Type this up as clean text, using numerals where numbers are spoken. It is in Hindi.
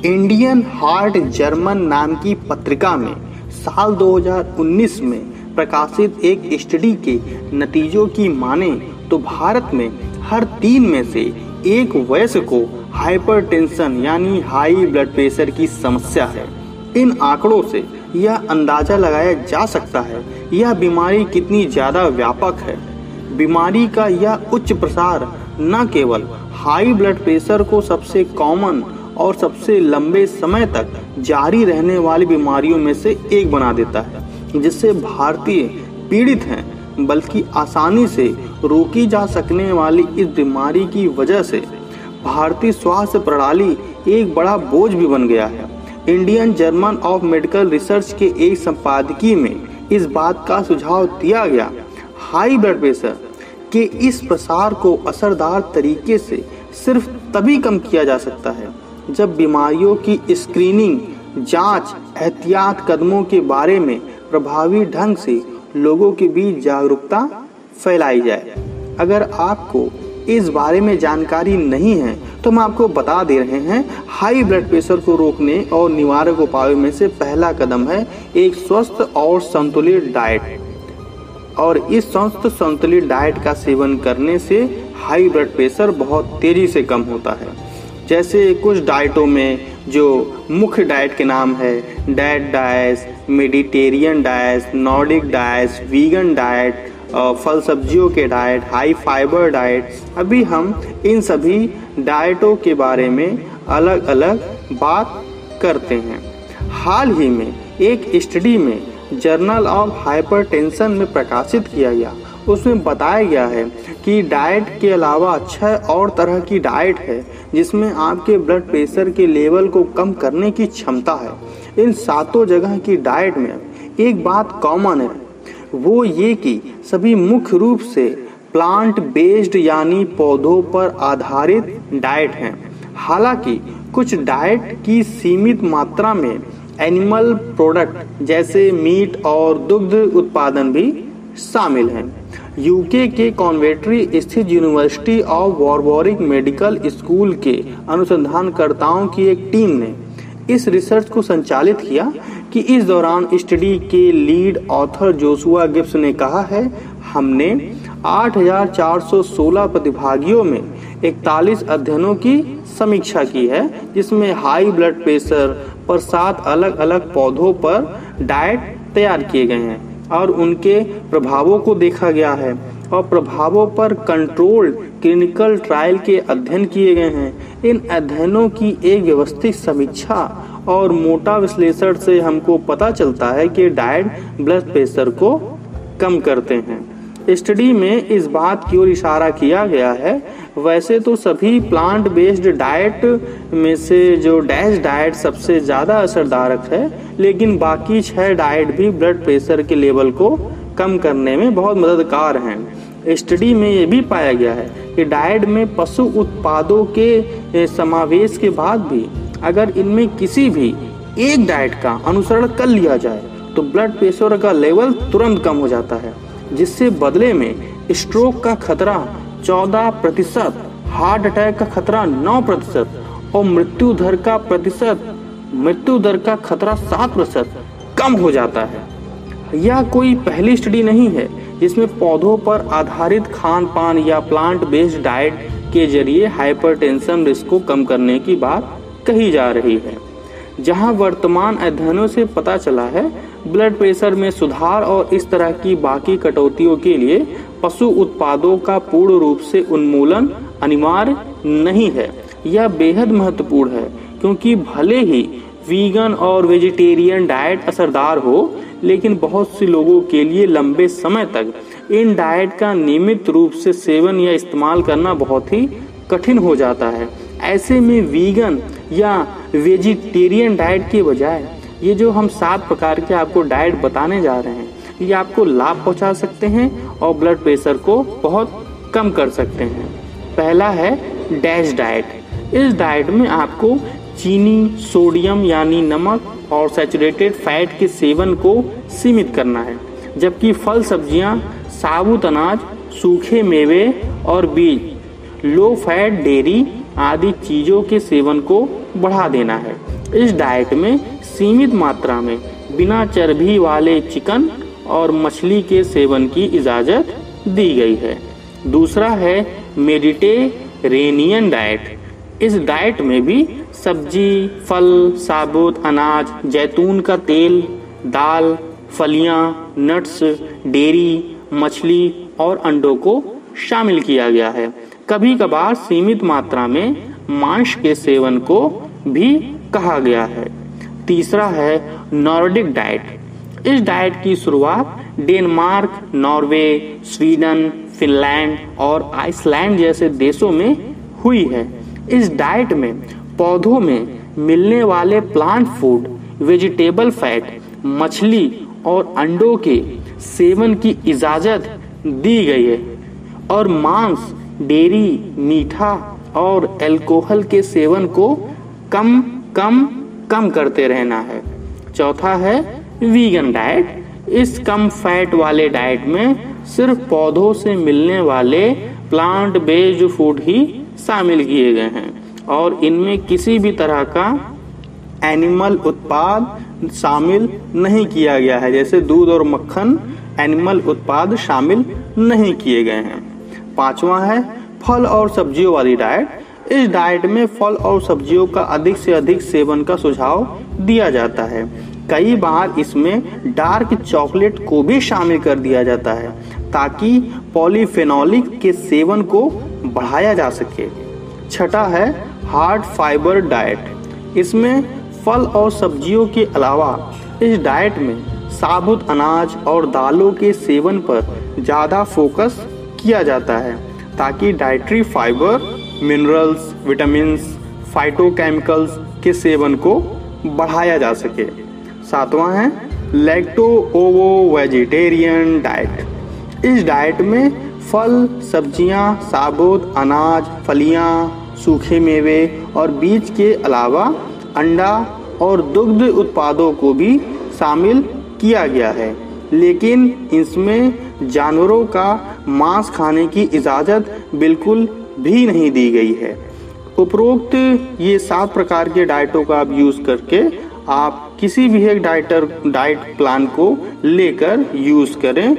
इंडियन हार्ट जर्मन नाम की पत्रिका में साल 2019 में प्रकाशित एक स्टडी के नतीजों की माने तो भारत में हर 3 में से एक वयस्क को हाइपरटेंशन यानी हाई ब्लड प्रेशर की समस्या है। इन आंकड़ों से यह अंदाजा लगाया जा सकता है यह बीमारी कितनी ज़्यादा व्यापक है। बीमारी का यह उच्च प्रसार न केवल हाई ब्लड प्रेशर को सबसे कॉमन और सबसे लंबे समय तक जारी रहने वाली बीमारियों में से एक बना देता है जिससे भारतीय पीड़ित हैं, बल्कि आसानी से रोकी जा सकने वाली इस बीमारी की वजह से भारतीय स्वास्थ्य प्रणाली एक बड़ा बोझ भी बन गया है। Indian journal of medical research के एक संपादकीय में इस बात का सुझाव दिया गया। हाई ब्लड प्रेशर के इस प्रसार को असरदार तरीके से सिर्फ तभी कम किया जा सकता है जब बीमारियों की स्क्रीनिंग, जांच, एहतियात कदमों के बारे में प्रभावी ढंग से लोगों के बीच जागरूकता फैलाई जाए। अगर आपको इस बारे में जानकारी नहीं है तो हम आपको बता दे रहे हैं, हाई ब्लड प्रेशर को रोकने और निवारक उपायों में से पहला कदम है एक स्वस्थ और संतुलित डाइट। और इस स्वस्थ संतुलित डाइट का सेवन करने से हाई ब्लड प्रेशर बहुत तेजी से कम होता है। जैसे कुछ डाइटों में जो मुख्य डाइट के नाम है dead diet, Mediterranean diet, Nordic diet, vegan diet, फल सब्जियों के डाइट, हाई फाइबर डाइट। अभी हम इन सभी डाइटों के बारे में अलग अलग बात करते हैं। हाल ही में एक स्टडी में जर्नल ऑफ हाइपरटेंशन में प्रकाशित किया गया। उसमें बताया गया है कि डाइट के अलावा 6 और तरह की डाइट है जिसमें आपके ब्लड प्रेशर के लेवल को कम करने की क्षमता है। इन 7 जगह की डाइट में एक बात कॉमन है, वो ये कि सभी मुख्य रूप से प्लांट बेस्ड यानी पौधों पर आधारित डाइट हैं। हालांकि कुछ डाइट की सीमित मात्रा में एनिमल प्रोडक्ट जैसे मीट और दुग्ध उत्पादन भी शामिल हैं। यूके के कॉन्वेंट्री स्थित यूनिवर्सिटी ऑफ वॉरवॉरिक मेडिकल स्कूल के अनुसंधानकर्ताओं की एक टीम ने इस रिसर्च को संचालित किया कि इस दौरान स्टडी के लीड ऑथर जोशुआ गिब्स ने कहा है, हमने 8,416 प्रतिभागियों में 41 अध्ययनों की समीक्षा की है जिसमें हाई ब्लड प्रेशर पर 7 अलग अलग पौधों पर डाइट तैयार किए गए हैं और उनके प्रभावों को देखा गया है और प्रभावों पर कंट्रोल्ड क्लिनिकल ट्रायल के अध्ययन किए गए हैं। इन अध्ययनों की एक व्यवस्थित समीक्षा और मोटा विश्लेषण से हमको पता चलता है कि डाइट ब्लड प्रेशर को कम करते हैं। स्टडी में इस बात की ओर इशारा किया गया है, वैसे तो सभी प्लांट बेस्ड डाइट में से जो डैश डाइट सबसे ज़्यादा असरदारक है, लेकिन बाकी 6 डाइट भी ब्लड प्रेशर के लेवल को कम करने में बहुत मददगार हैं। स्टडी में ये भी पाया गया है कि डाइट में पशु उत्पादों के समावेश के बाद भी अगर इनमें किसी भी एक डाइट का अनुसरण कर लिया जाए तो ब्लड प्रेशर का लेवल तुरंत कम हो जाता है, जिससे बदले में स्ट्रोक का खतरा 14%, हार्ट अटैक का खतरा 9% और मृत्यु दर का खतरा 7% कम हो जाता है। यह कोई पहली स्टडी नहीं है जिसमें पौधों पर आधारित खान पान या प्लांट बेस्ड डाइट के जरिए हाइपरटेंशन रिस्क को कम करने की बात कही जा रही है। जहां वर्तमान अध्ययनों से पता चला है ब्लड प्रेशर में सुधार और इस तरह की बाकी कटौतियों के लिए पशु उत्पादों का पूर्ण रूप से उन्मूलन अनिवार्य नहीं है। यह बेहद महत्वपूर्ण है क्योंकि भले ही वीगन और वेजिटेरियन डाइट असरदार हो, लेकिन बहुत से लोगों के लिए लंबे समय तक इन डाइट का नियमित रूप से सेवन या इस्तेमाल करना बहुत ही कठिन हो जाता है। ऐसे में वीगन या वेजिटेरियन डाइट के बजाय ये जो हम 7 प्रकार के आपको डाइट बताने जा रहे हैं, ये आपको लाभ पहुंचा सकते हैं और ब्लड प्रेशर को बहुत कम कर सकते हैं। पहला है डैश डाइट। इस डाइट में आपको चीनी, सोडियम यानी नमक और सैचुरेटेड फैट के सेवन को सीमित करना है, जबकि फल सब्जियां, साबुत अनाज, सूखे मेवे और बीज, लो फैट डेयरी आदि चीज़ों के सेवन को बढ़ा देना है। इस डाइट में सीमित मात्रा में बिना चर्बी वाले चिकन और मछली के सेवन की इजाज़त दी गई है। दूसरा है मेडिटेरेनियन डाइट। इस डाइट में भी सब्जी, फल, साबुत अनाज, जैतून का तेल, दाल, फलियां, नट्स, डेयरी, मछली और अंडों को शामिल किया गया है। कभी कभार सीमित मात्रा में मांस के सेवन को भी कहा गया है। तीसरा है नॉर्डिक डाइट। इस डाइट की शुरुआत डेनमार्क, नॉर्वे, स्वीडन, फिनलैंड और आइसलैंड जैसे देशों में हुई है। इस डाइट में पौधों में मिलने वाले प्लांट फूड, वेजिटेबल फैट, मछली और अंडों के सेवन की इजाज़त दी गई है और मांस, डेयरी, मीठा और अल्कोहल के सेवन को कम करते रहना है। चौथा है वीगन डाइट। इस कम फैट वाले डाइट में सिर्फ पौधों से मिलने वाले प्लांट बेस्ड फूड ही शामिल किए गए हैं और इनमें किसी भी तरह का एनिमल उत्पाद शामिल नहीं किया गया है, जैसे दूध और मक्खन एनिमल उत्पाद शामिल नहीं किए गए हैं। पांचवा है फल और सब्जियों वाली डाइट। इस डाइट में फल और सब्जियों का अधिक से अधिक सेवन का सुझाव दिया जाता है। कई बार इसमें डार्क चॉकलेट को भी शामिल कर दिया जाता है ताकि पॉलीफेनोलिक के सेवन को बढ़ाया जा सके। छठा है हार्ड फाइबर डाइट। इसमें फल और सब्जियों के अलावा इस डाइट में साबुत अनाज और दालों के सेवन पर ज़्यादा फोकस किया जाता है ताकि dietary fibre, minerals, vitamins, phytochemicals के सेवन को बढ़ाया जा सके। सातवां है लैक्टो ओवो वेजिटेरियन डाइट। इस डाइट में फल, सब्जियां, साबुत अनाज, फलियां, सूखे मेवे और बीज के अलावा अंडा और दुग्ध उत्पादों को भी शामिल किया गया है, लेकिन इसमें जानवरों का मांस खाने की इजाज़त बिल्कुल भी नहीं दी गई है। उपरोक्त ये 7 प्रकार के डाइटों का आप यूज़ करके आप किसी भी एक डाइट प्लान को लेकर यूज़ करें।